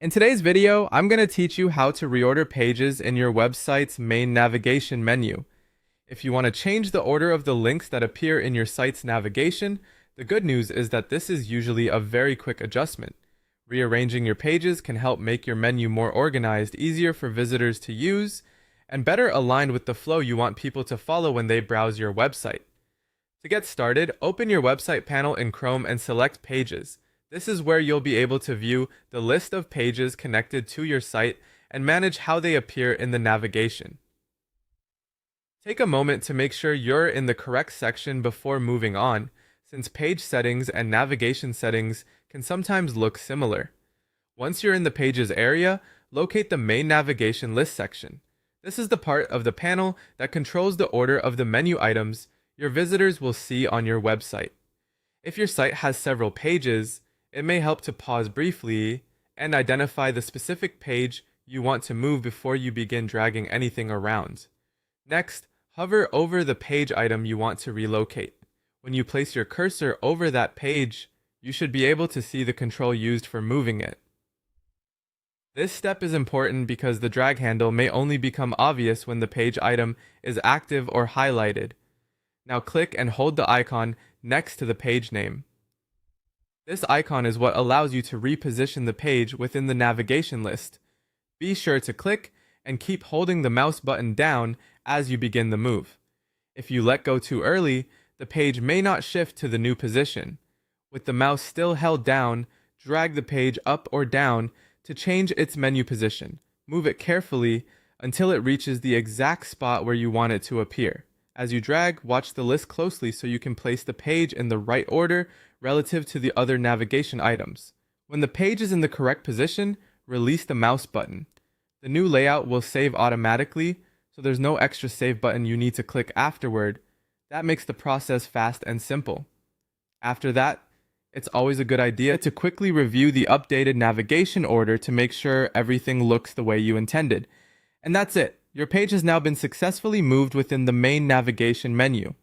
In today's video, I'm going to teach you how to reorder pages in your website's main navigation menu. If you want to change the order of the links that appear in your site's navigation, the good news is that this is usually a very quick adjustment. Rearranging your pages can help make your menu more organized, easier for visitors to use, and better aligned with the flow you want people to follow when they browse your website. To get started, open your website panel in Chrome and select Pages. This is where you'll be able to view the list of pages connected to your site and manage how they appear in the navigation. Take a moment to make sure you're in the correct section before moving on, since page settings and navigation settings can sometimes look similar. Once you're in the Pages area, locate the main navigation list section. This is the part of the panel that controls the order of the menu items your visitors will see on your website. If your site has several pages, it may help to pause briefly and identify the specific page you want to move before you begin dragging anything around. Next, hover over the page item you want to relocate. When you place your cursor over that page, you should be able to see the control used for moving it. This step is important because the drag handle may only become obvious when the page item is active or highlighted. Now click and hold the icon next to the page name. This icon is what allows you to reposition the page within the navigation list. Be sure to click and keep holding the mouse button down as you begin the move. If you let go too early, the page may not shift to the new position. With the mouse still held down, drag the page up or down to change its menu position. Move it carefully until it reaches the exact spot where you want it to appear. As you drag, watch the list closely so you can place the page in the right order relative to the other navigation items. When the page is in the correct position, release the mouse button. The new layout will save automatically, so there's no extra save button you need to click afterward. That makes the process fast and simple. After that, it's always a good idea to quickly review the updated navigation order to make sure everything looks the way you intended. And that's it. Your page has now been successfully moved within the main navigation menu.